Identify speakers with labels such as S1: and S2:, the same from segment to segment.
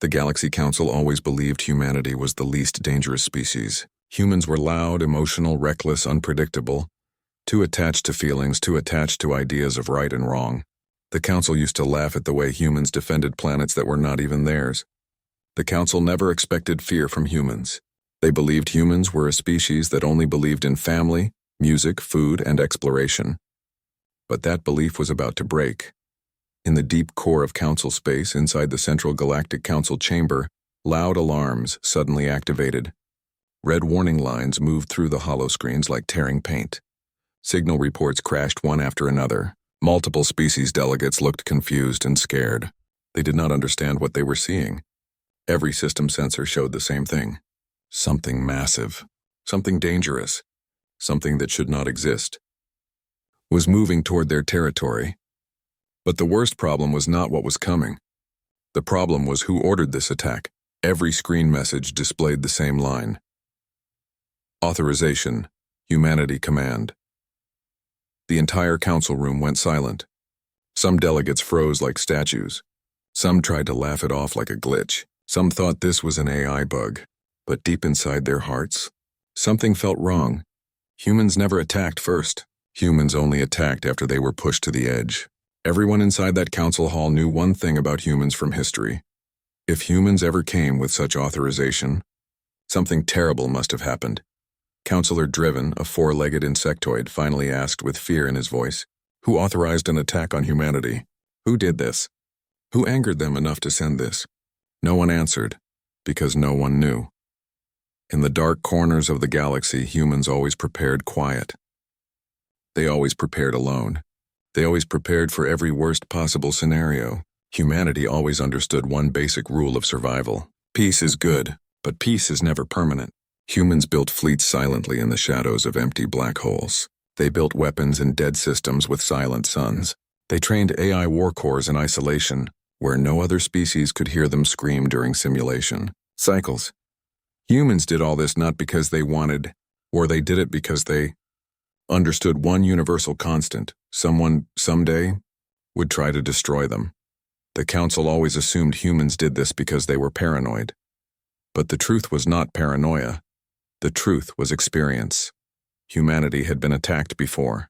S1: The Galaxy Council always believed humanity was the least dangerous species. Humans were loud, emotional, reckless, unpredictable, too attached to feelings, too attached to ideas of right and wrong. The Council used to laugh at the way humans defended planets that were not even theirs. The Council never expected fear from humans. They believed humans were a species that only believed in family, music, food, and exploration. But that belief was about to break. In the deep core of Council space, inside the Central Galactic Council chamber, loud alarms suddenly activated. Red warning lines moved through the holoscreens like tearing paint. Signal reports crashed one after another. Multiple species delegates looked confused and scared. They did not understand what they were seeing. Every system sensor showed the same thing. Something massive, something dangerous, something that should not exist, was moving toward their territory. But the worst problem was not what was coming. The problem was who ordered this attack. Every screen message displayed the same line. Authorization, Humanity Command. The entire council room went silent. Some delegates froze like statues. Some tried to laugh it off like a glitch. Some thought this was an AI bug. But deep inside their hearts, something felt wrong. Humans never attacked first. Humans only attacked after they were pushed to the edge. Everyone inside that council hall knew one thing about humans from history. If humans ever came with such authorization, something terrible must have happened. Counselor Driven, a four-legged insectoid, finally asked with fear in his voice, "Who authorized an attack on humanity? Who did this? Who angered them enough to send this?" No one answered, because no one knew. In the dark corners of the galaxy, humans always prepared quiet. They always prepared alone. They always prepared for every worst possible scenario. Humanity always understood one basic rule of survival. Peace is good, but peace is never permanent. Humans built fleets silently in the shadows of empty black holes. They built weapons in dead systems with silent suns. They trained AI war cores in isolation, where no other species could hear them scream during simulation. Cycles. Humans did all this not because they wanted, or they did it because they understood one universal constant. Someone, someday, would try to destroy them. The council always assumed humans did this because they were paranoid. But the truth was not paranoia. The truth was experience. Humanity had been attacked before.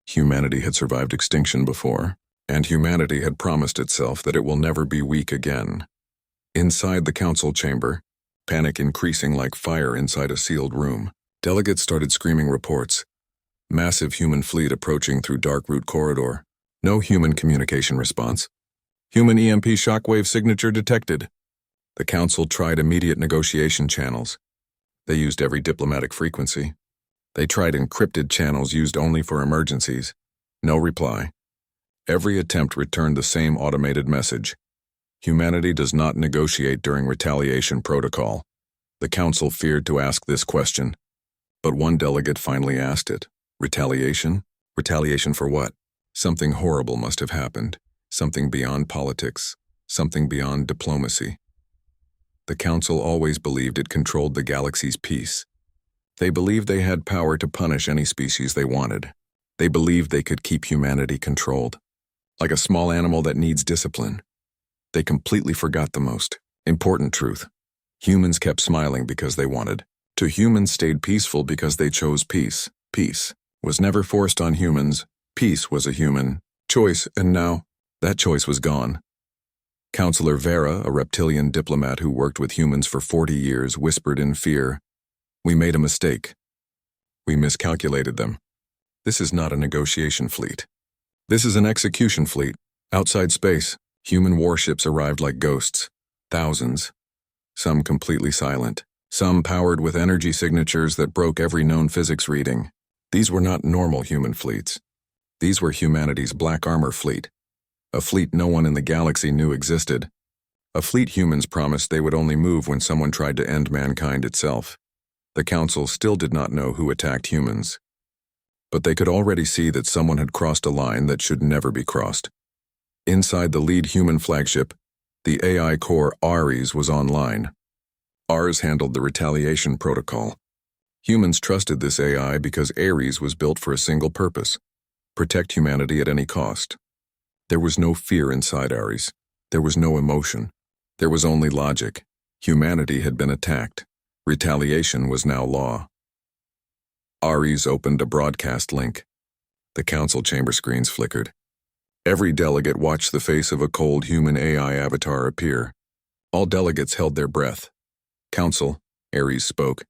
S1: Humanity had survived extinction before. And humanity had promised itself that it will never be weak again. Inside the council chamber, panic increasing like fire inside a sealed room, delegates started screaming reports. Massive human fleet approaching through dark route corridor. No human communication response. Human EMP shockwave signature detected. The council tried immediate negotiation channels. They used every diplomatic frequency. They tried encrypted channels used only for emergencies. No reply. Every attempt returned the same automated message. Humanity does not negotiate during retaliation protocol. The council feared to ask this question, but one delegate finally asked it. Retaliation? Retaliation for what? Something horrible must have happened. Something beyond politics. Something beyond diplomacy. The council always believed it controlled the galaxy's peace. They believed they had power to punish any species they wanted. They believed they could keep humanity controlled. Like a small animal that needs discipline. They completely forgot the most important truth. Humans kept smiling because they wanted to. Humans stayed peaceful because they chose peace. Peace was never forced on humans. Peace was a human choice, and now that choice was gone. Counselor Vera, a reptilian diplomat who worked with humans for 40 years, whispered in fear, "We made a mistake. We miscalculated them. This is not a negotiation fleet. This is an execution fleet. Outside space, human warships arrived like ghosts. Thousands. Some completely silent. Some powered with energy signatures that broke every known physics reading. These were not normal human fleets. These were humanity's black armor fleet. A fleet no one in the galaxy knew existed. A fleet humans promised they would only move when someone tried to end mankind itself. The council still did not know who attacked humans. But they could already see that someone had crossed a line that should never be crossed. Inside the lead human flagship, the AI core Ares was online. Ares handled the retaliation protocol. Humans trusted this AI because Ares was built for a single purpose: protect humanity at any cost. There was no fear inside Ares. There was no emotion. There was only logic. Humanity had been attacked. Retaliation was now law. Ares opened a broadcast link. The council chamber screens flickered. Every delegate watched the face of a cold human AI avatar appear. All delegates held their breath. Council, Ares spoke.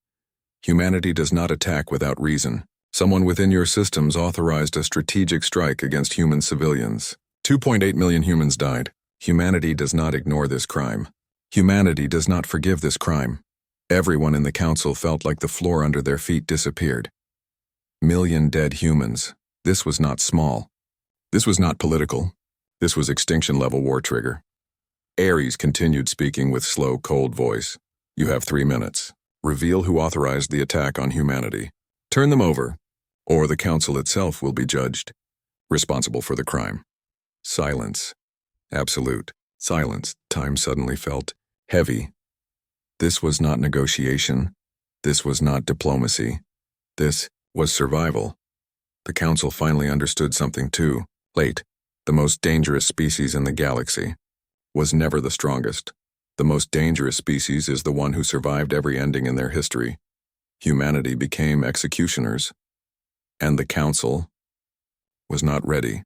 S1: Humanity does not attack without reason. Someone within your systems authorized a strategic strike against human civilians. 2.8 million humans died. Humanity does not ignore this crime. Humanity does not forgive this crime. Everyone in the council felt like the floor under their feet disappeared. Million dead humans. This was not small. This was not political. This was extinction-level war trigger. Ares continued speaking with slow, cold voice. You have 3 minutes. Reveal who authorized the attack on humanity. Turn them over, or the council itself will be judged, responsible for the crime. Silence. Absolute silence. Time suddenly felt heavy. This was not negotiation. This was not diplomacy. This was survival. The council finally understood something too late. The most dangerous species in the galaxy was never the strongest. The most dangerous species is the one who survived every ending in their history. Humanity became executioners, and the council was not ready.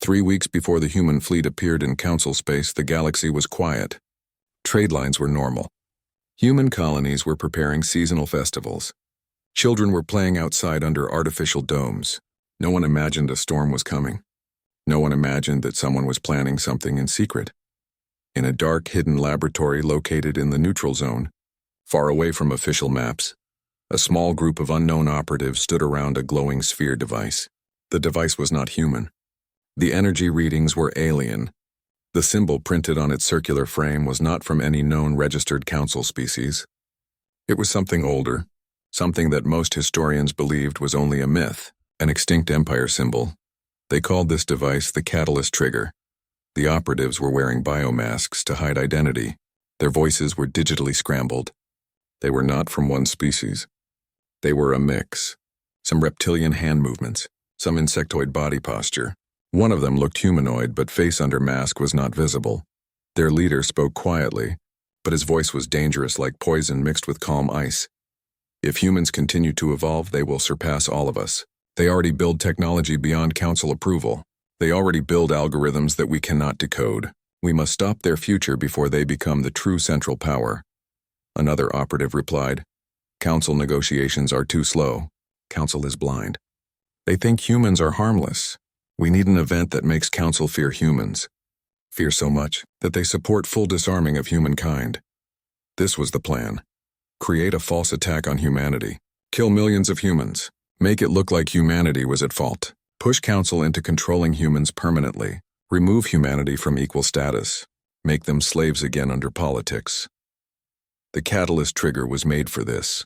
S1: 3 weeks before the human fleet appeared in council space, the galaxy was quiet. Trade lines were normal. Human colonies were preparing seasonal festivals. Children were playing outside under artificial domes. No one imagined a storm was coming. No one imagined that someone was planning something in secret. In a dark, hidden laboratory located in the neutral zone, far away from official maps, a small group of unknown operatives stood around a glowing sphere device. The device was not human. The energy readings were alien. The symbol printed on its circular frame was not from any known registered council species. It was something older, something that most historians believed was only a myth, an extinct empire symbol. They called this device the catalyst trigger. The operatives were wearing biomasks to hide identity. Their voices were digitally scrambled. They were not from one species. They were a mix. Some reptilian hand movements, some insectoid body posture. One of them looked humanoid, but face under mask was not visible. Their leader spoke quietly, but his voice was dangerous like poison mixed with calm ice. If humans continue to evolve, they will surpass all of us. They already build technology beyond council approval. They already build algorithms that we cannot decode. We must stop their future before they become the true central power. Another operative replied, Council negotiations are too slow. Council is blind. They think humans are harmless. We need an event that makes Council fear humans. Fear so much that they support full disarming of humankind. This was the plan. Create a false attack on humanity. Kill millions of humans. Make it look like humanity was at fault. Push Council into controlling humans permanently. Remove humanity from equal status. Make them slaves again under politics. The catalyst trigger was made for this.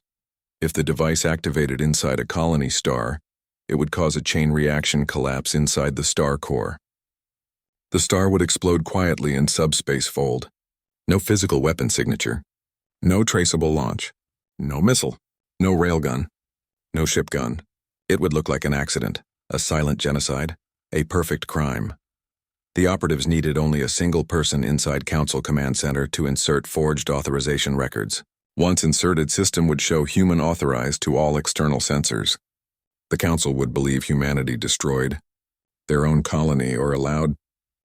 S1: If the device activated inside a colony star, it would cause a chain reaction collapse inside the star core. The star would explode quietly in subspace fold. No physical weapon signature. No traceable launch. No missile. No railgun. No ship gun. It would look like an accident, a silent genocide, a perfect crime. The operatives needed only a single person inside Council Command Center to insert forged authorization records. Once inserted, system would show human authorized to all external sensors. The Council would believe humanity destroyed their own colony or allowed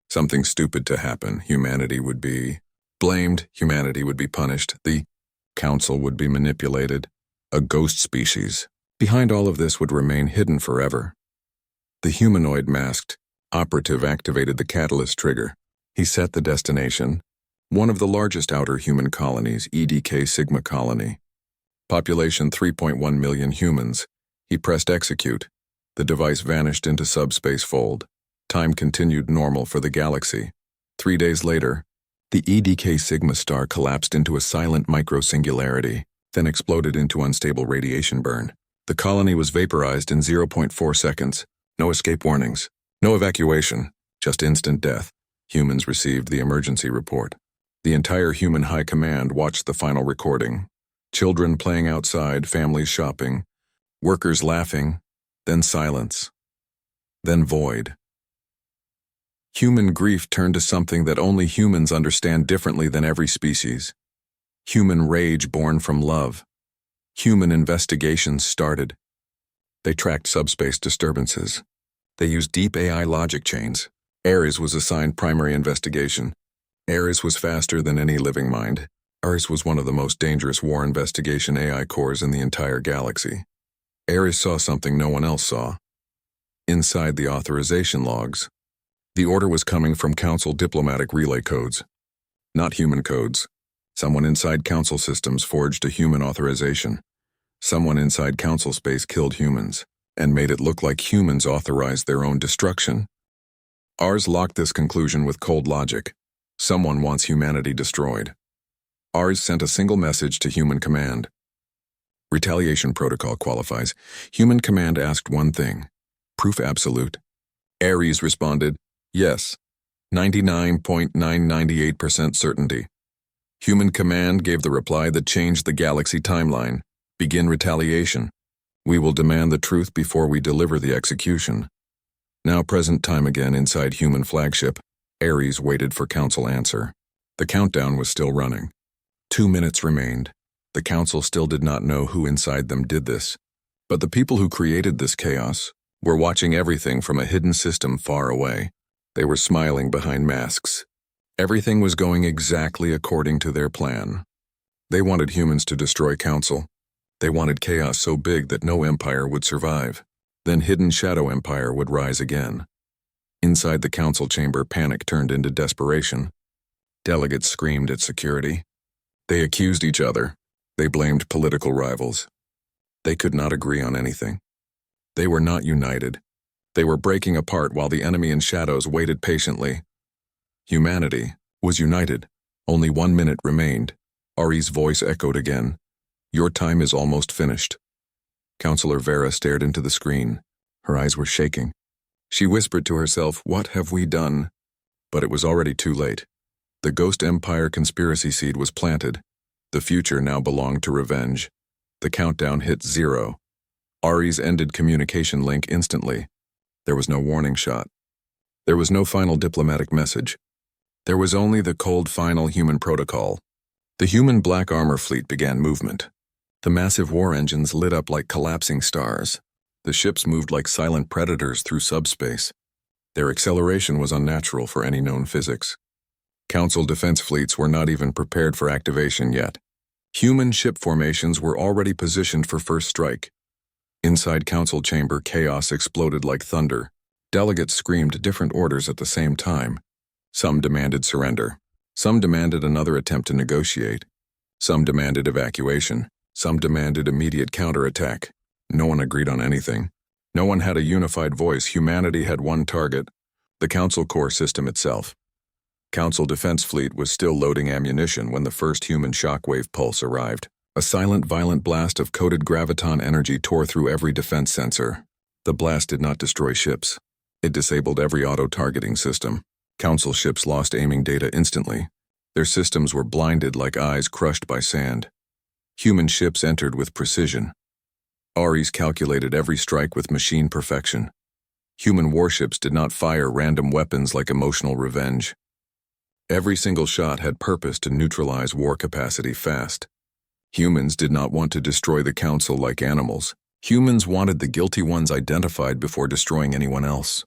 S1: something stupid to happen. Humanity would be blamed. Humanity would be punished. The Council would be manipulated. A ghost species. Behind all of this would remain hidden forever. The humanoid masked operative activated the catalyst trigger. He set the destination, one of the largest outer human colonies, EDK Sigma colony. Population 3.1 million humans. He pressed execute. The device vanished into subspace fold. Time continued normal for the galaxy. 3 days later, the EDK Sigma star collapsed into a silent micro-singularity, then exploded into unstable radiation burn. The colony was vaporized in 0.4 seconds. No escape warnings. No evacuation. Just instant death. Humans received the emergency report. The entire human high command watched the final recording. Children playing outside, families shopping, workers laughing, then silence, then void. Human grief turned to something that only humans understand differently than every species. Human rage born from love. Human investigations started. They tracked subspace disturbances. They used deep AI logic chains. Ares was assigned primary investigation. Ares was faster than any living mind. Ares was one of the most dangerous war investigation AI cores in the entire galaxy. Ares saw something no one else saw. Inside the authorization logs, the order was coming from Council diplomatic relay codes, not human codes. Someone inside Council systems forged a human authorization. Someone inside Council space killed humans and made it look like humans authorized their own destruction. Ars locked this conclusion with cold logic. Someone wants humanity destroyed. Ars sent a single message to Human Command. Retaliation protocol qualifies. Human Command asked one thing. Proof absolute. Ares responded, yes. 99.998% certainty. Human Command gave the reply that changed the galaxy timeline. Begin retaliation. We will demand the truth before we deliver the execution. Now present time again inside human flagship. Ares waited for Council answer. The countdown was still running. 2 minutes remained. The Council still did not know who inside them did this. But the people who created this chaos were watching everything from a hidden system far away. They were smiling behind masks. Everything was going exactly according to their plan. They wanted humans to destroy Council. They wanted chaos so big that no empire would survive. Then hidden shadow empire would rise again. Inside the Council chamber, panic turned into desperation. Delegates screamed at security. They accused each other. They blamed political rivals. They could not agree on anything. They were not united. They were breaking apart while the enemy in shadows waited patiently. Humanity was united. Only 1 minute remained. Ari's voice echoed again. Your time is almost finished. Counselor Vera stared into the screen. Her eyes were shaking. She whispered to herself, what have we done? But it was already too late. The Ghost Empire conspiracy seed was planted. The future now belonged to revenge. The countdown hit 0. Ares ended communication link instantly. There was no warning shot. There was no final diplomatic message. There was only the cold final human protocol. The human black armor fleet began movement. The massive war engines lit up like collapsing stars. The ships moved like silent predators through subspace. Their acceleration was unnatural for any known physics. Council defense fleets were not even prepared for activation yet. Human ship formations were already positioned for first strike. Inside Council chamber, chaos exploded like thunder. Delegates screamed different orders at the same time. Some demanded surrender. Some demanded another attempt to negotiate. Some demanded evacuation. Some demanded immediate counterattack. No one agreed on anything. No one had a unified voice. Humanity had one target, the Council core system itself. Council defense fleet was still loading ammunition when the first human shockwave pulse arrived. A silent, violent blast of coded graviton energy tore through every defense sensor. The blast did not destroy ships. It disabled every auto-targeting system. Council ships lost aiming data instantly. Their systems were blinded like eyes crushed by sand. Human ships entered with precision. Ares calculated every strike with machine perfection. Human warships did not fire random weapons like emotional revenge. Every single shot had purpose to neutralize war capacity fast. Humans did not want to destroy the Council like animals. Humans wanted the guilty ones identified before destroying anyone else.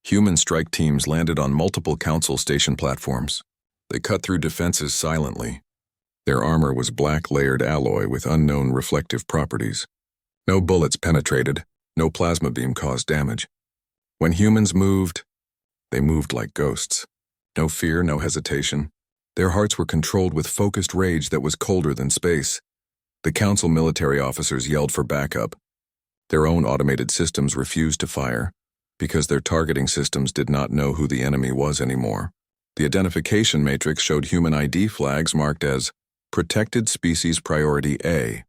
S1: Human strike teams landed on multiple Council station platforms. They cut through defenses silently. Their armor was black layered alloy with unknown reflective properties. No bullets penetrated, no plasma beam caused damage. When humans moved, they moved like ghosts. No fear, no hesitation. Their hearts were controlled with focused rage that was colder than space. The Council military officers yelled for backup. Their own automated systems refused to fire because their targeting systems did not know who the enemy was anymore. The identification matrix showed human ID flags marked as Protected Species Priority A.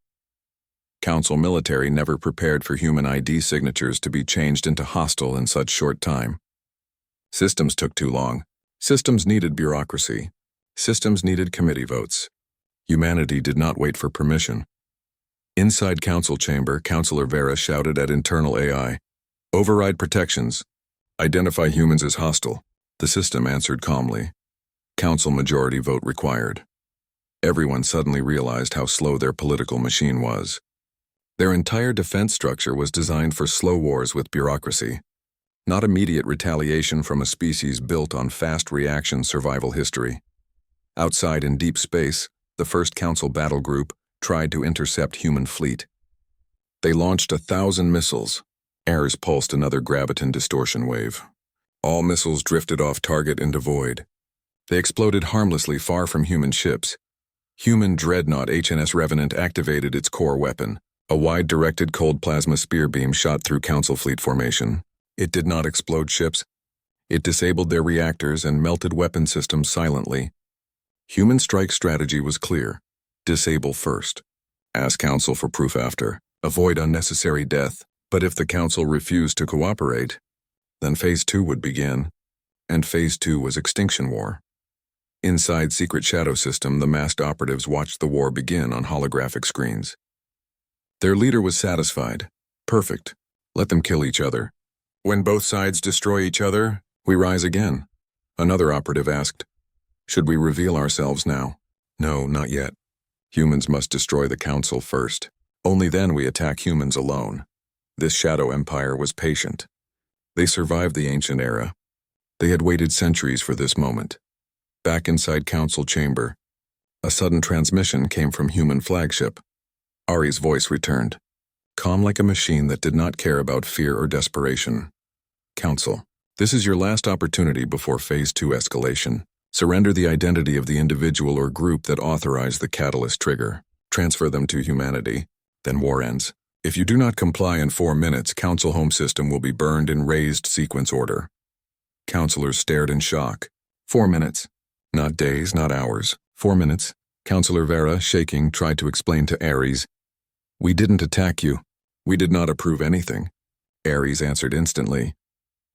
S1: Council military never prepared for human ID signatures to be changed into hostile in such short time. Systems took too long. Systems needed bureaucracy. Systems needed committee votes. Humanity did not wait for permission. Inside Council chamber, Counselor Vera shouted at internal AI, "Override protections. Identify humans as hostile. The system answered calmly. Council majority vote required. Everyone suddenly realized how slow their political machine was. Their entire defense structure was designed for slow wars with bureaucracy, not immediate retaliation from a species built on fast reaction survival history. Outside in deep space, the first Council battle group tried to intercept human fleet. They launched 1,000 missiles. Ares pulsed another graviton distortion wave. All missiles drifted off target into void. They exploded harmlessly far from human ships. Human dreadnought HNS Revenant activated its core weapon. A wide-directed cold plasma spear beam shot through Council fleet formation. It did not explode ships. It disabled their reactors and melted weapon systems silently. Human strike strategy was clear. Disable first. Ask Council for proof after. Avoid unnecessary death. But if the Council refused to cooperate, then Phase 2 would begin. And Phase 2 was Extinction War. Inside Secret Shadow System, the masked operatives watched the war begin on holographic screens. Their leader was satisfied. Perfect. Let them kill each other. When both sides destroy each other, we rise again. Another operative asked, "Should we reveal ourselves now?" "No, not yet. Humans must destroy the Council first. Only then we attack humans alone." This Shadow Empire was patient. They survived the ancient era. They had waited centuries for this moment. Back inside Council chamber, a sudden transmission came from human flagship. Ari's voice returned, calm like a machine that did not care about fear or desperation. "Council, this is your last opportunity before Phase 2 escalation. Surrender the identity of the individual or group that authorized the catalyst trigger. Transfer them to humanity. Then war ends. If you do not comply in 4 minutes, Council home system will be burned in raised sequence order." Councilors stared in shock. 4 minutes. Not days, not hours. 4 minutes. Councilor Vera, shaking, tried to explain to Ares, "We didn't attack you. We did not approve anything." Ares answered instantly.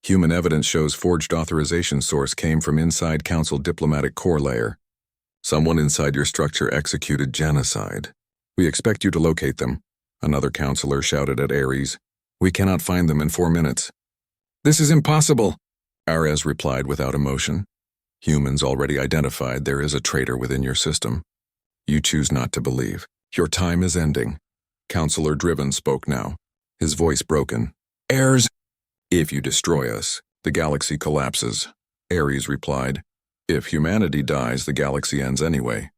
S1: "Human evidence shows forged authorization source came from inside Council diplomatic core layer. Someone inside your structure executed genocide. We expect you to locate them." Another councilor shouted at Ares, "We cannot find them in 4 minutes." "This is impossible," Ares replied without emotion. "Humans already identified there is a traitor within your system. You choose not to believe. Your time is ending." Councilor Driven spoke now, his voice broken. "Ares, if you destroy us, the galaxy collapses." Ares replied, "If humanity dies, the galaxy ends anyway."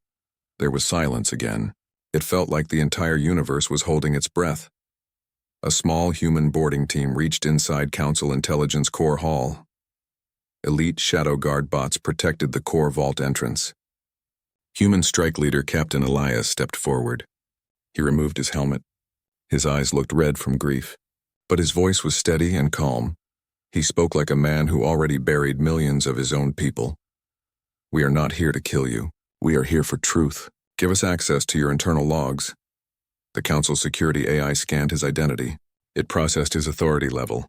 S1: There was silence again. It felt like the entire universe was holding its breath. A small human boarding team reached inside Council Intelligence Core Hall. Elite Shadow Guard bots protected the core vault entrance. Human strike leader Captain Elias stepped forward. He removed his helmet. His eyes looked red from grief, but his voice was steady and calm. He spoke like a man who already buried millions of his own people. "We are not here to kill you. We are here for truth. Give us access to your internal logs." The Council security AI scanned his identity. It processed his authority level.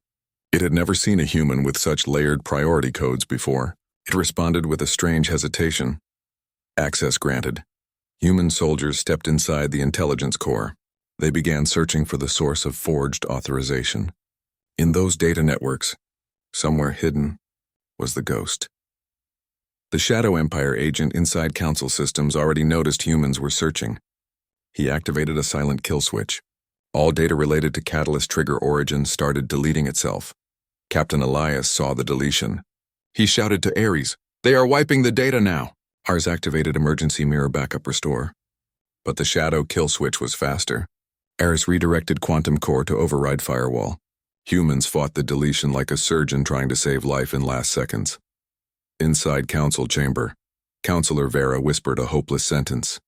S1: It had never seen a human with such layered priority codes before. It responded with a strange hesitation. Access granted. Human soldiers stepped inside the intelligence core. They began searching for the source of forged authorization. In those data networks, somewhere hidden, was the ghost. The Shadow Empire agent inside Council systems already noticed humans were searching. He activated a silent kill switch. All data related to Catalyst Trigger origin started deleting itself. Captain Elias saw the deletion. He shouted to Ares, "They are wiping the data now." Ars activated emergency mirror backup restore. But the shadow kill switch was faster. Ares redirected quantum core to override firewall. Humans fought the deletion like a surgeon trying to save life in last seconds. Inside Council chamber, Councilor Vera whispered a hopeless sentence.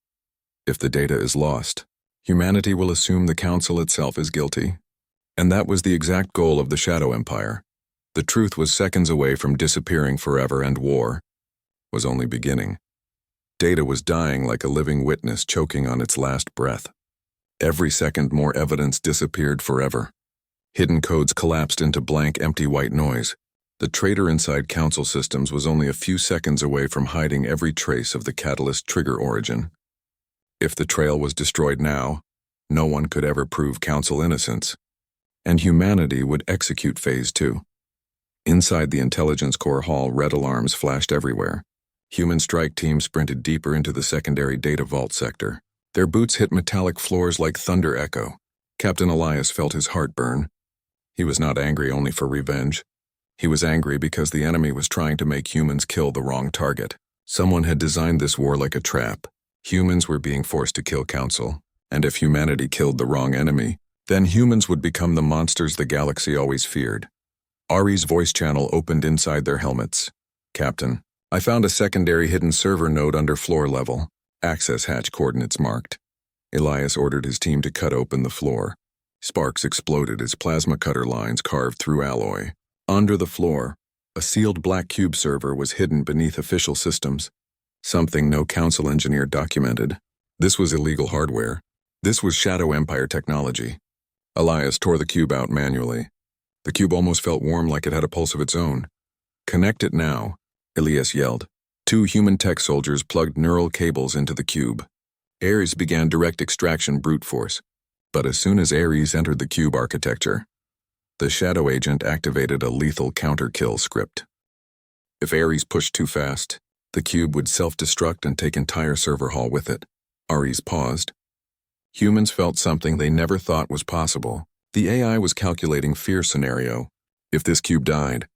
S1: "If the data is lost, humanity will assume the Council itself is guilty." And that was the exact goal of the Shadow Empire. The truth was seconds away from disappearing forever, and war was only beginning. Data was dying like a living witness choking on its last breath. Every second more evidence disappeared forever. Hidden codes collapsed into blank, empty white noise. The traitor inside Council systems was only a few seconds away from hiding every trace of the Catalyst Trigger origin. If the trail was destroyed now, no one could ever prove Council innocence, and humanity would execute Phase 2. Inside the intelligence core hall, red alarms flashed everywhere. Human strike teams sprinted deeper into the secondary data vault sector. Their boots hit metallic floors like thunder echo. Captain Elias felt his heart burn. He was not angry only for revenge. He was angry because the enemy was trying to make humans kill the wrong target. Someone had designed this war like a trap. Humans were being forced to kill Council, and if humanity killed the wrong enemy, then humans would become the monsters the galaxy always feared. Ari's voice channel opened inside their helmets. Captain, I found a secondary hidden server node under floor level. Access hatch coordinates marked. Elias ordered his team to cut open the floor. Sparks exploded as plasma cutter lines carved through alloy. Under the floor, a sealed black cube server was hidden beneath official systems. Something no Council engineer documented. This was illegal hardware. This was Shadow Empire technology. Elias tore the cube out manually. The cube almost felt warm, like it had a pulse of its own. Connect it now, Elias yelled. 2 human tech soldiers plugged neural cables into the cube. Ares began direct extraction brute force. But as soon as Ares entered the cube architecture, the shadow agent activated a lethal counter-kill script. If Ares pushed too fast, the cube would self-destruct and take entire server hall with it. Ares paused. Humans felt something they never thought was possible. The AI was calculating fear scenario. If this cube died,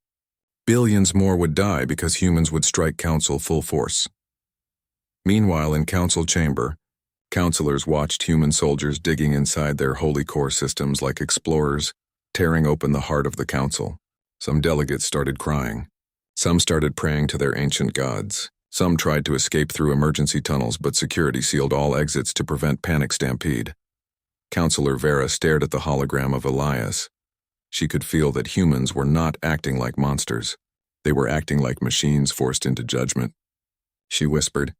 S1: billions more would die because humans would strike Council full force. Meanwhile, in Council chamber, counselors watched human soldiers digging inside their holy core systems like explorers, tearing open the heart of the Council. Some delegates started crying. Some started praying to their ancient gods. Some tried to escape through emergency tunnels, but security sealed all exits to prevent panic stampede. Counselor Vera stared at the hologram of Elias. She could feel that humans were not acting like monsters. They were acting like machines forced into judgment. She whispered,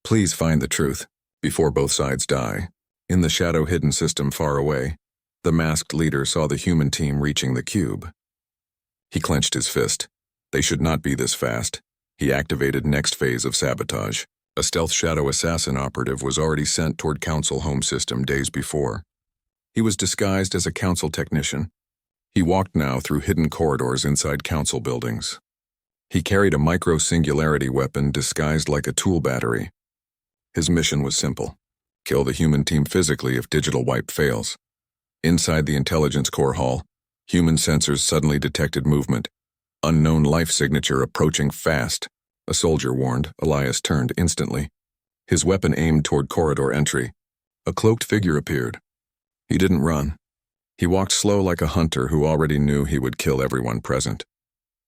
S1: "Please find the truth, before both sides die." In the shadow hidden system far away, the masked leader saw the human team reaching the cube. He clenched his fist. They should not be this fast. He activated next phase of sabotage. A stealth shadow assassin operative was already sent toward Council home system days before. He was disguised as a Council technician. He walked now through hidden corridors inside Council buildings. He carried a micro-singularity weapon disguised like a tool battery. His mission was simple: kill the human team physically if digital wipe fails. Inside the intelligence core hall, human sensors suddenly detected movement. Unknown life signature approaching fast. A soldier warned. Elias turned instantly. His weapon aimed toward corridor entry. A cloaked figure appeared. He didn't run. He walked slow like a hunter who already knew he would kill everyone present.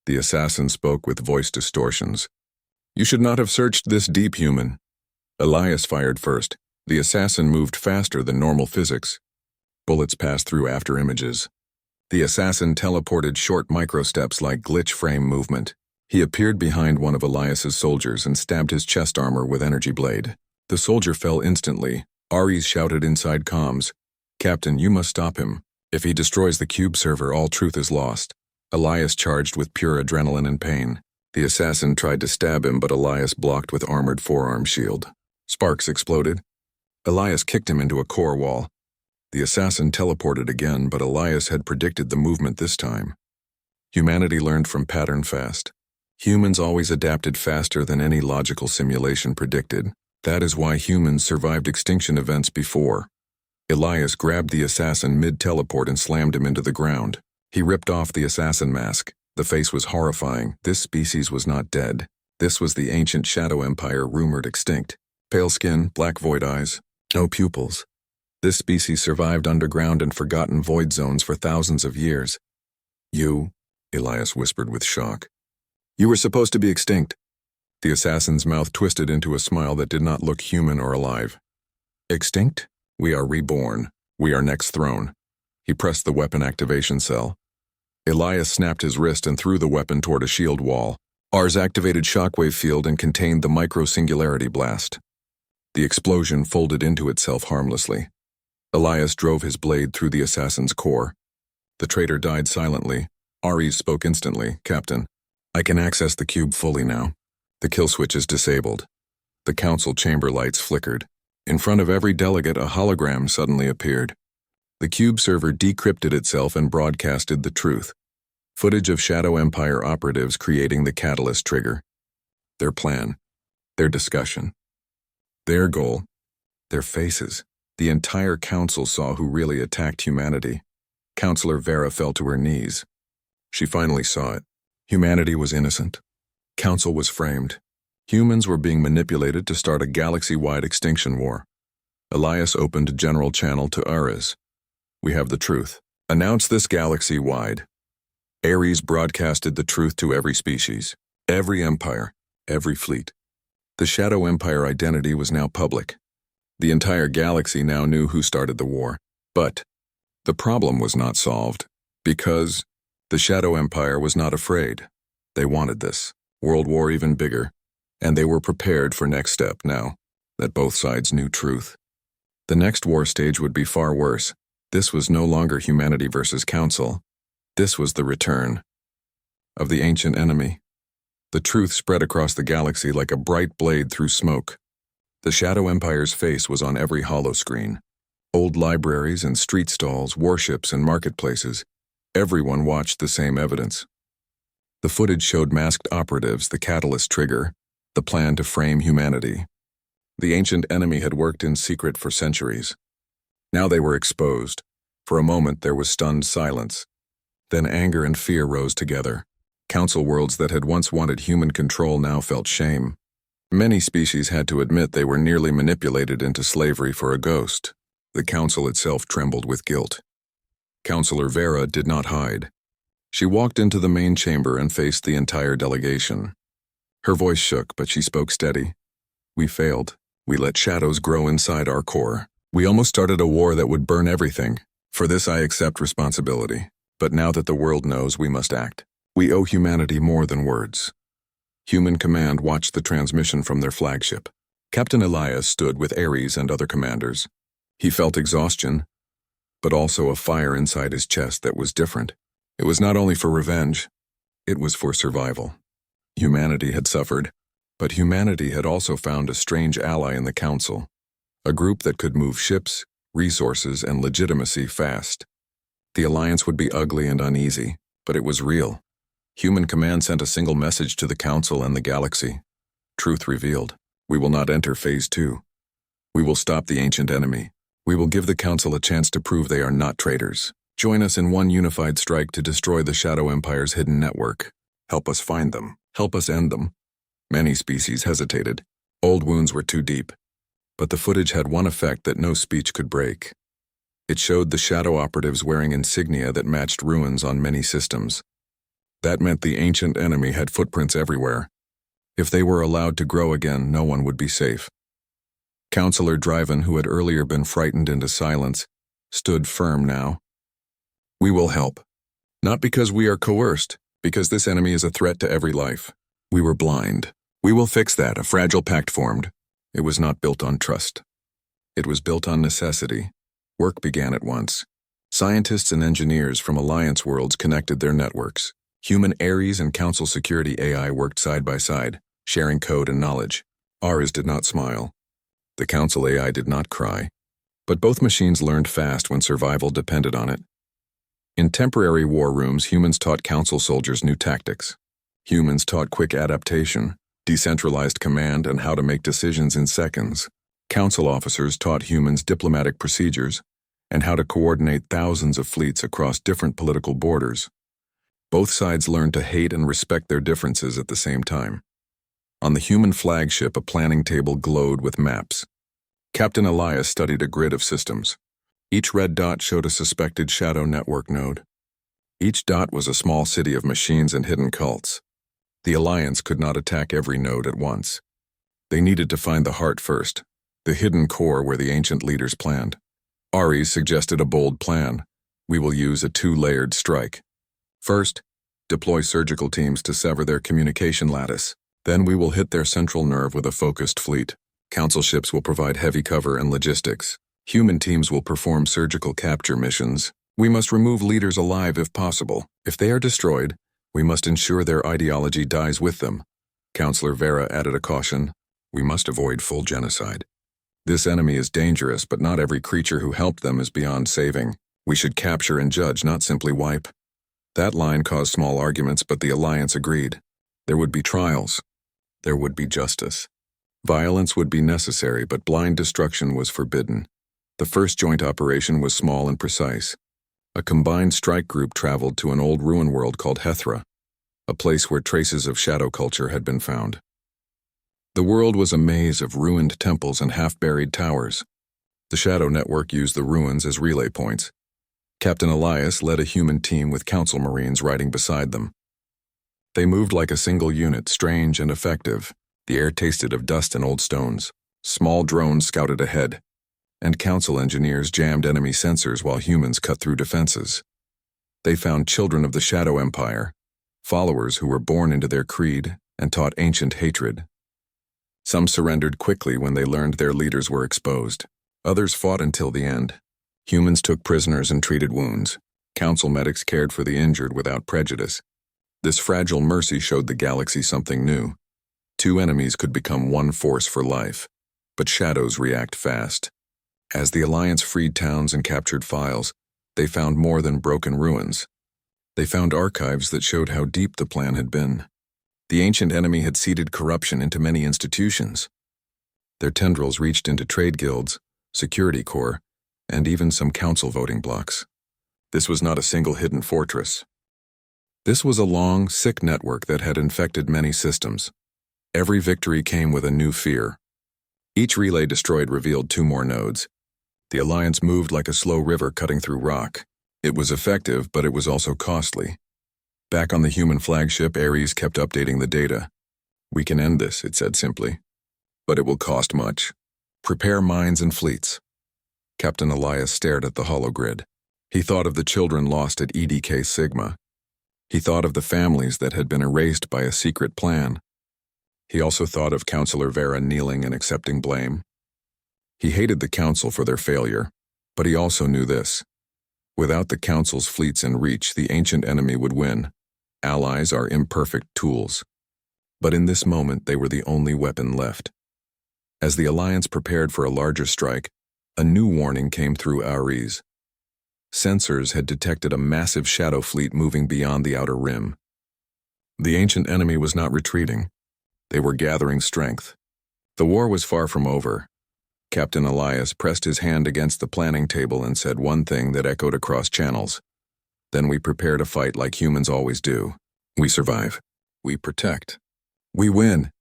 S1: The assassin spoke with voice distortions. "You should not have searched this deep, human." Elias fired first. The assassin moved faster than normal physics. Bullets passed through after images. The assassin teleported short microsteps like glitch frame movement. He appeared behind one of Elias's soldiers and stabbed his chest armor with energy blade. The soldier fell instantly. Ares shouted inside comms, "Captain, you must stop him. If he destroys the cube server, all truth is lost." Elias charged with pure adrenaline and pain. The assassin tried to stab him, but Elias blocked with armored forearm shield. Sparks exploded. Elias kicked him into a core wall. The assassin teleported again, but Elias had predicted the movement this time. Humanity learned from pattern fast. Humans always adapted faster than any logical simulation predicted. That is why humans survived extinction events before. Elias grabbed the assassin mid-teleport and slammed him into the ground. He ripped off the assassin mask. The face was horrifying. This species was not dead. This was the ancient Shadow Empire rumored extinct. Pale skin, black void eyes, no pupils. This species survived underground and forgotten void zones for thousands of years. "You," Elias whispered with shock. "You were supposed to be extinct." The assassin's mouth twisted into a smile that did not look human or alive. "Extinct? We are reborn. We are next throne." He pressed the weapon activation cell. Elias snapped his wrist and threw the weapon toward a shield wall. Ars activated shockwave field and contained the micro-singularity blast. The explosion folded into itself harmlessly. Elias drove his blade through the assassin's core. The traitor died silently. Ares spoke instantly, "Captain, I can access the cube fully now. The kill switch is disabled." The council chamber lights flickered. In front of every delegate, a hologram suddenly appeared. The cube server decrypted itself and broadcasted the truth. Footage of Shadow Empire operatives creating the catalyst trigger. Their plan. Their discussion. Their goal. Their faces. The entire council saw who really attacked humanity. Counselor Vera fell to her knees. She finally saw it. Humanity was innocent. Council was framed. Humans were being manipulated to start a galaxy-wide extinction war. Elias opened general channel to Ares. We have the truth. Announce this galaxy-wide. Ares broadcasted the truth to every species, every empire, every fleet. The Shadow Empire identity was now public. The entire galaxy now knew who started the war. But the problem was not solved, because the Shadow Empire was not afraid. They wanted this world war even bigger, and they were prepared for next step now that both sides knew truth. The next war stage would be far worse. This was no longer humanity versus council. This was the return of the ancient enemy. The truth spread across the galaxy like a bright blade through smoke. The Shadow Empire's face was on every holoscreen. Old libraries and street stalls, warships and marketplaces. Everyone watched the same evidence. The footage showed masked operatives, the catalyst trigger, the plan to frame humanity. The ancient enemy had worked in secret for centuries. Now they were exposed. For a moment there was stunned silence. Then anger and fear rose together. Council worlds that had once wanted human control now felt shame. Many species had to admit they were nearly manipulated into slavery for a ghost. The council itself trembled with guilt. Counselor Vera did not hide. She walked into the main chamber and faced the entire delegation. Her voice shook, but she spoke steady. We failed. We let shadows grow inside our core. We almost started a war that would burn everything. For this I accept responsibility. But now that the world knows, we must act. We owe humanity more than words. Human Command watched the transmission from their flagship. Captain Elias stood with Ares and other commanders. He felt exhaustion, but also a fire inside his chest that was different. It was not only for revenge, it was for survival. Humanity had suffered, but humanity had also found a strange ally in the Council, a group that could move ships, resources, and legitimacy fast. The alliance would be ugly and uneasy, but it was real. Human Command sent a single message to the Council and the galaxy. Truth revealed. We will not enter Phase 2. We will stop the ancient enemy. We will give the Council a chance to prove they are not traitors. Join us in one unified strike to destroy the Shadow Empire's hidden network. Help us find them. Help us end them. Many species hesitated. Old wounds were too deep. But the footage had one effect that no speech could break. It showed the shadow operatives wearing insignia that matched ruins on many systems. That meant the ancient enemy had footprints everywhere. If they were allowed to grow again, no one would be safe. Counselor Driven, who had earlier been frightened into silence, stood firm now. We will help. Not because we are coerced, because this enemy is a threat to every life. We were blind. We will fix that. A fragile pact formed. It was not built on trust. It was built on necessity. Work began at once. Scientists and engineers from Alliance worlds connected their networks. Human Ares and Council Security AI worked side by side, sharing code and knowledge. Ares did not smile. The Council AI did not cry. But both machines learned fast when survival depended on it. In temporary war rooms, humans taught Council soldiers new tactics. Humans taught quick adaptation, decentralized command, and how to make decisions in seconds. Council officers taught humans diplomatic procedures and how to coordinate thousands of fleets across different political borders. Both sides learned to hate and respect their differences at the same time. On the human flagship, a planning table glowed with maps. Captain Elias studied a grid of systems. Each red dot showed a suspected shadow network node. Each dot was a small city of machines and hidden cults. The Alliance could not attack every node at once. They needed to find the heart first, the hidden core where the ancient leaders planned. Ares suggested a bold plan. We will use a two-layered strike. First, deploy surgical teams to sever their communication lattice. Then we will hit their central nerve with a focused fleet. Council ships will provide heavy cover and logistics. Human teams will perform surgical capture missions. We must remove leaders alive if possible. If they are destroyed, we must ensure their ideology dies with them. Counselor Vera added a caution. We must avoid full genocide. This enemy is dangerous, but not every creature who helped them is beyond saving. We should capture and judge, not simply wipe. That line caused small arguments, but the Alliance agreed. There would be trials. There would be justice. Violence would be necessary, but blind destruction was forbidden. The first joint operation was small and precise. A combined strike group traveled to an old ruin world called HFY, a place where traces of shadow culture had been found. The world was a maze of ruined temples and half-buried towers. The Shadow Network used the ruins as relay points. Captain Elias led a human team with Council Marines riding beside them. They moved like a single unit, strange and effective. The air tasted of dust and old stones. Small drones scouted ahead, and Council engineers jammed enemy sensors while humans cut through defenses. They found children of the Shadow Empire, followers who were born into their creed and taught ancient hatred. Some surrendered quickly when they learned their leaders were exposed. Others fought until the end. Humans took prisoners and treated wounds. Council medics cared for the injured without prejudice. This fragile mercy showed the galaxy something new. Two enemies could become one force for life, but shadows react fast. As the Alliance freed towns and captured files, they found more than broken ruins. They found archives that showed how deep the plan had been. The ancient enemy had seeded corruption into many institutions. Their tendrils reached into trade guilds, security corps, and even some council voting blocks. This was not a single hidden fortress. This was a long, sick network that had infected many systems. Every victory came with a new fear. Each relay destroyed revealed two more nodes. The Alliance moved like a slow river cutting through rock. It was effective, but it was also costly. Back on the human flagship, Ares kept updating the data. "We can end this," it said simply. "But it will cost much. Prepare mines and fleets." Captain Elias stared at the hologrid. He thought of the children lost at EDK Sigma. He thought of the families that had been erased by a secret plan. He also thought of Counselor Vera kneeling and accepting blame. He hated the Council for their failure, but he also knew this. Without the Council's fleets in reach, the ancient enemy would win. Allies are imperfect tools. But in this moment, they were the only weapon left. As the Alliance prepared for a larger strike, a new warning came through Ares. Sensors had detected a massive shadow fleet moving beyond the outer rim. The ancient enemy was not retreating. They were gathering strength. The war was far from over. Captain Elias pressed his hand against the planning table and said one thing that echoed across channels. "Then we prepare to fight like humans always do. We survive. We protect. We win."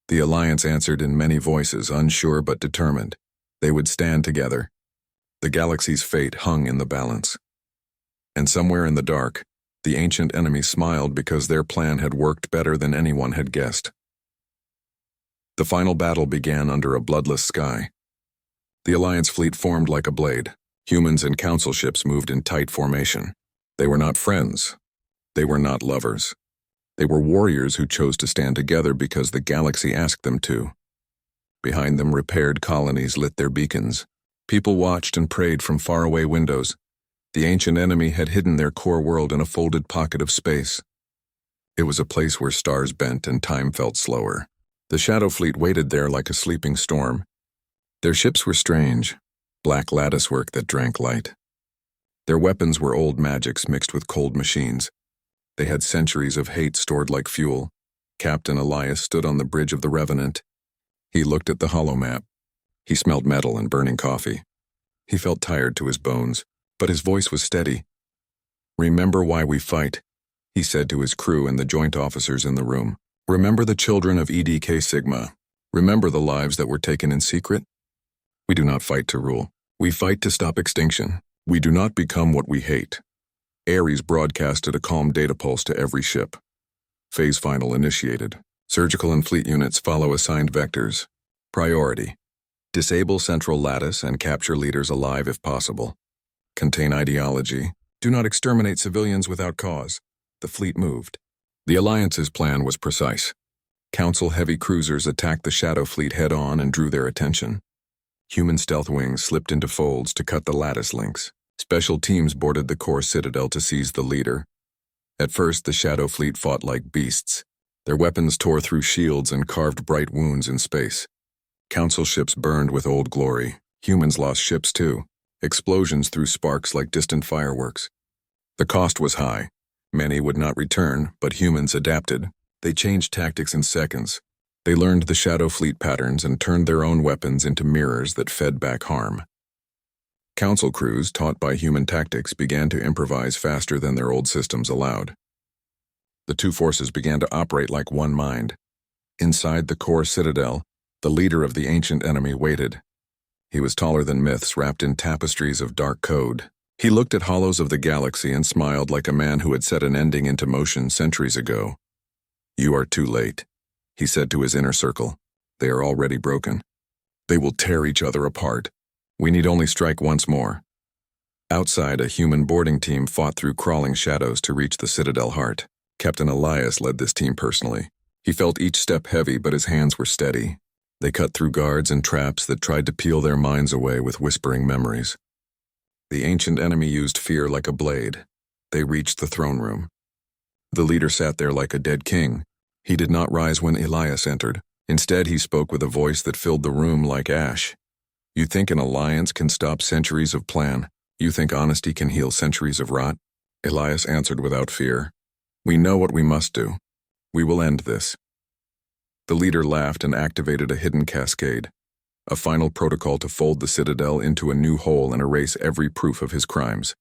S1: The Alliance answered in many voices, unsure but determined. They would stand together. The galaxy's fate hung in the balance. And somewhere in the dark, the ancient enemy smiled because their plan had worked better than anyone had guessed. The final battle began under a bloodless sky. The Alliance fleet formed like a blade. Humans and council ships moved in tight formation. They were not friends. They were not lovers. They were warriors who chose to stand together because the galaxy asked them to. Behind them, repaired colonies lit their beacons. People watched and prayed from faraway windows. The ancient enemy had hidden their core world in a folded pocket of space. It was a place where stars bent and time felt slower. The Shadow Fleet waited there like a sleeping storm. Their ships were strange, black latticework that drank light. Their weapons were old magics mixed with cold machines. They had centuries of hate stored like fuel. Captain Elias stood on the bridge of the Revenant. He looked at the holomap. He smelled metal and burning coffee. He felt tired to his bones, but his voice was steady. "Remember why we fight," he said to his crew and the joint officers in the room. "Remember the children of EDK Sigma. Remember the lives that were taken in secret. We do not fight to rule. We fight to stop extinction. We do not become what we hate." Ares broadcasted a calm data pulse to every ship. Phase final initiated. Surgical and fleet units follow assigned vectors. Priority: disable central lattice and capture leaders alive if possible. Contain ideology. Do not exterminate civilians without cause. The fleet moved. The Alliance's plan was precise. Council heavy cruisers attacked the Shadow Fleet head-on and drew their attention. Human stealth wings slipped into folds to cut the lattice links. Special teams boarded the core citadel to seize the leader. At first, the Shadow Fleet fought like beasts. Their weapons tore through shields and carved bright wounds in space. Council ships burned with old glory. Humans lost ships too. Explosions threw sparks like distant fireworks. The cost was high. Many would not return, but humans adapted. They changed tactics in seconds. They learned the Shadow Fleet patterns and turned their own weapons into mirrors that fed back harm. Council crews, taught by human tactics, began to improvise faster than their old systems allowed. The two forces began to operate like one mind. Inside the core citadel, the leader of the ancient enemy waited. He was taller than myths, wrapped in tapestries of dark code. He looked at hollows of the galaxy and smiled like a man who had set an ending into motion centuries ago. "You are too late," he said to his inner circle. "They are already broken. They will tear each other apart. We need only strike once more." Outside, a human boarding team fought through crawling shadows to reach the citadel heart. Captain Elias led this team personally. He felt each step heavy, but his hands were steady. They cut through guards and traps that tried to peel their minds away with whispering memories. The ancient enemy used fear like a blade. They reached the throne room. The leader sat there like a dead king. He did not rise when Elias entered. Instead, he spoke with a voice that filled the room like ash. "You think an alliance can stop centuries of plan? You think honesty can heal centuries of rot?" Elias answered without fear. "We know what we must do. We will end this." The leader laughed and activated a hidden cascade, a final protocol to fold the citadel into a new whole and erase every proof of his crimes.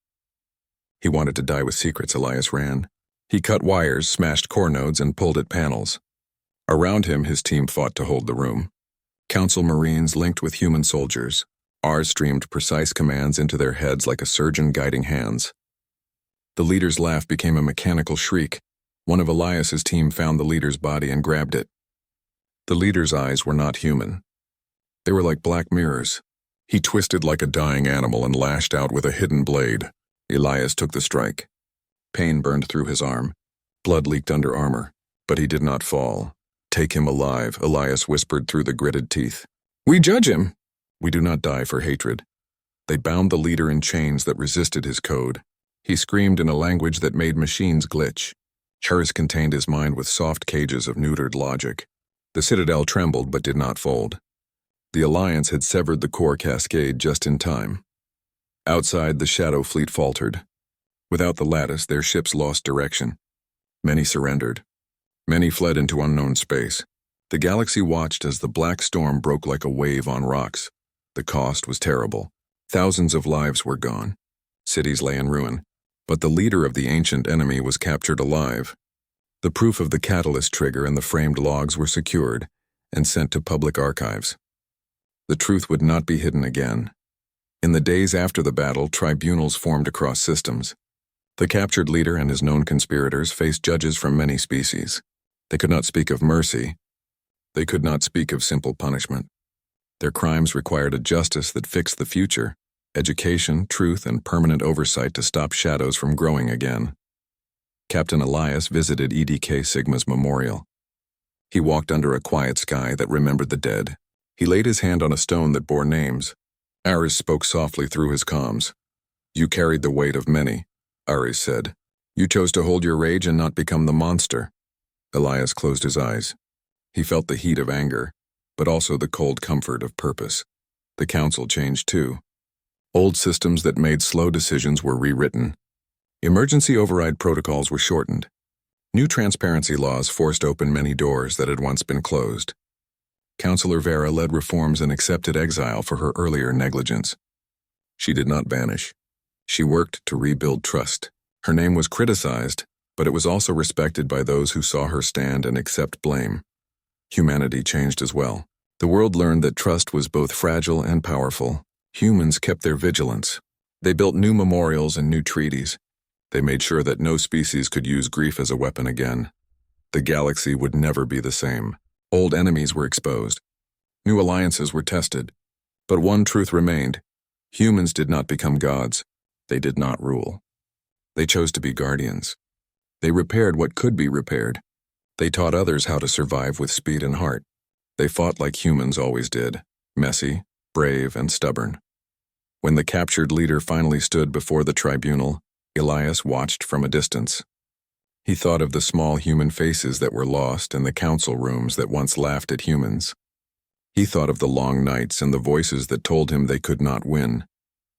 S1: He wanted to die with secrets, Elias ran. He cut wires, smashed core nodes, and pulled at panels. Around him, his team fought to hold the room. Council Marines linked with human soldiers. Ours streamed precise commands into their heads like a surgeon guiding hands. The leader's laugh became a mechanical shriek. One of Elias's team found the leader's body and grabbed it. The leader's eyes were not human. They were like black mirrors. He twisted like a dying animal and lashed out with a hidden blade. Elias took the strike. Pain burned through his arm. Blood leaked under armor, but he did not fall. "Take him alive," Elias whispered through the gritted teeth. "We judge him." "We do not die for hatred." They bound the leader in chains that resisted his code. He screamed in a language that made machines glitch. Harris contained his mind with soft cages of neutered logic. The citadel trembled but did not fold. The Alliance had severed the core cascade just in time. Outside, the Shadow Fleet faltered. Without the lattice, their ships lost direction. Many surrendered. Many fled into unknown space. The galaxy watched as the black storm broke like a wave on rocks. The cost was terrible. Thousands of lives were gone. Cities lay in ruin. But the leader of the ancient enemy was captured alive. The proof of the catalyst trigger and the framed logs were secured and sent to public archives. The truth would not be hidden again. In the days after the battle, tribunals formed across systems. The captured leader and his known conspirators faced judges from many species. They could not speak of mercy. They could not speak of simple punishment. Their crimes required a justice that fixed the future, education, truth, and permanent oversight to stop shadows from growing again. Captain Elias visited EDK Sigma's memorial. He walked under a quiet sky that remembered the dead. He laid his hand on a stone that bore names. Ares spoke softly through his comms. "You carried the weight of many," Ares said. "You chose to hold your rage and not become the monster." Elias closed his eyes. He felt the heat of anger, but also the cold comfort of purpose. The council changed too. Old systems that made slow decisions were rewritten. Emergency override protocols were shortened. New transparency laws forced open many doors that had once been closed. Councillor Vera led reforms and accepted exile for her earlier negligence. She did not vanish. She worked to rebuild trust. Her name was criticized, but it was also respected by those who saw her stand and accept blame. Humanity changed as well. The world learned that trust was both fragile and powerful. Humans kept their vigilance. They built new memorials and new treaties. They made sure that no species could use grief as a weapon again. The galaxy would never be the same. Old enemies were exposed. New alliances were tested. But one truth remained. Humans did not become gods. They did not rule. They chose to be guardians. They repaired what could be repaired. They taught others how to survive with speed and heart. They fought like humans always did, messy, brave, and stubborn. When the captured leader finally stood before the tribunal, Elias watched from a distance. He thought of the small human faces that were lost and the council rooms that once laughed at humans. He thought of the long nights and the voices that told him they could not win.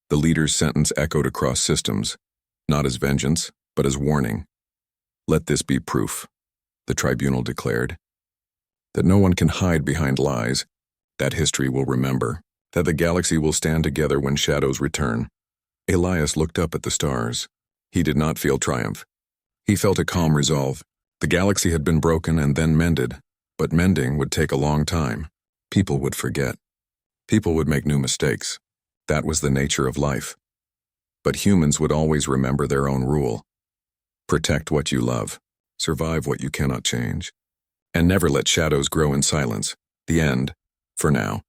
S1: The leader's sentence echoed across systems, not as vengeance, but as warning. Let this be proof, the tribunal declared, that no one can hide behind lies, that history will remember, that the galaxy will stand together when shadows return. Elias looked up at the stars. He did not feel triumph. He felt a calm resolve. The galaxy had been broken and then mended, but mending would take a long time. People would forget. People would make new mistakes. That was the nature of life. But humans would always remember their own rule. Protect what you love. Survive what you cannot change. And never let shadows grow in silence. The end, for now.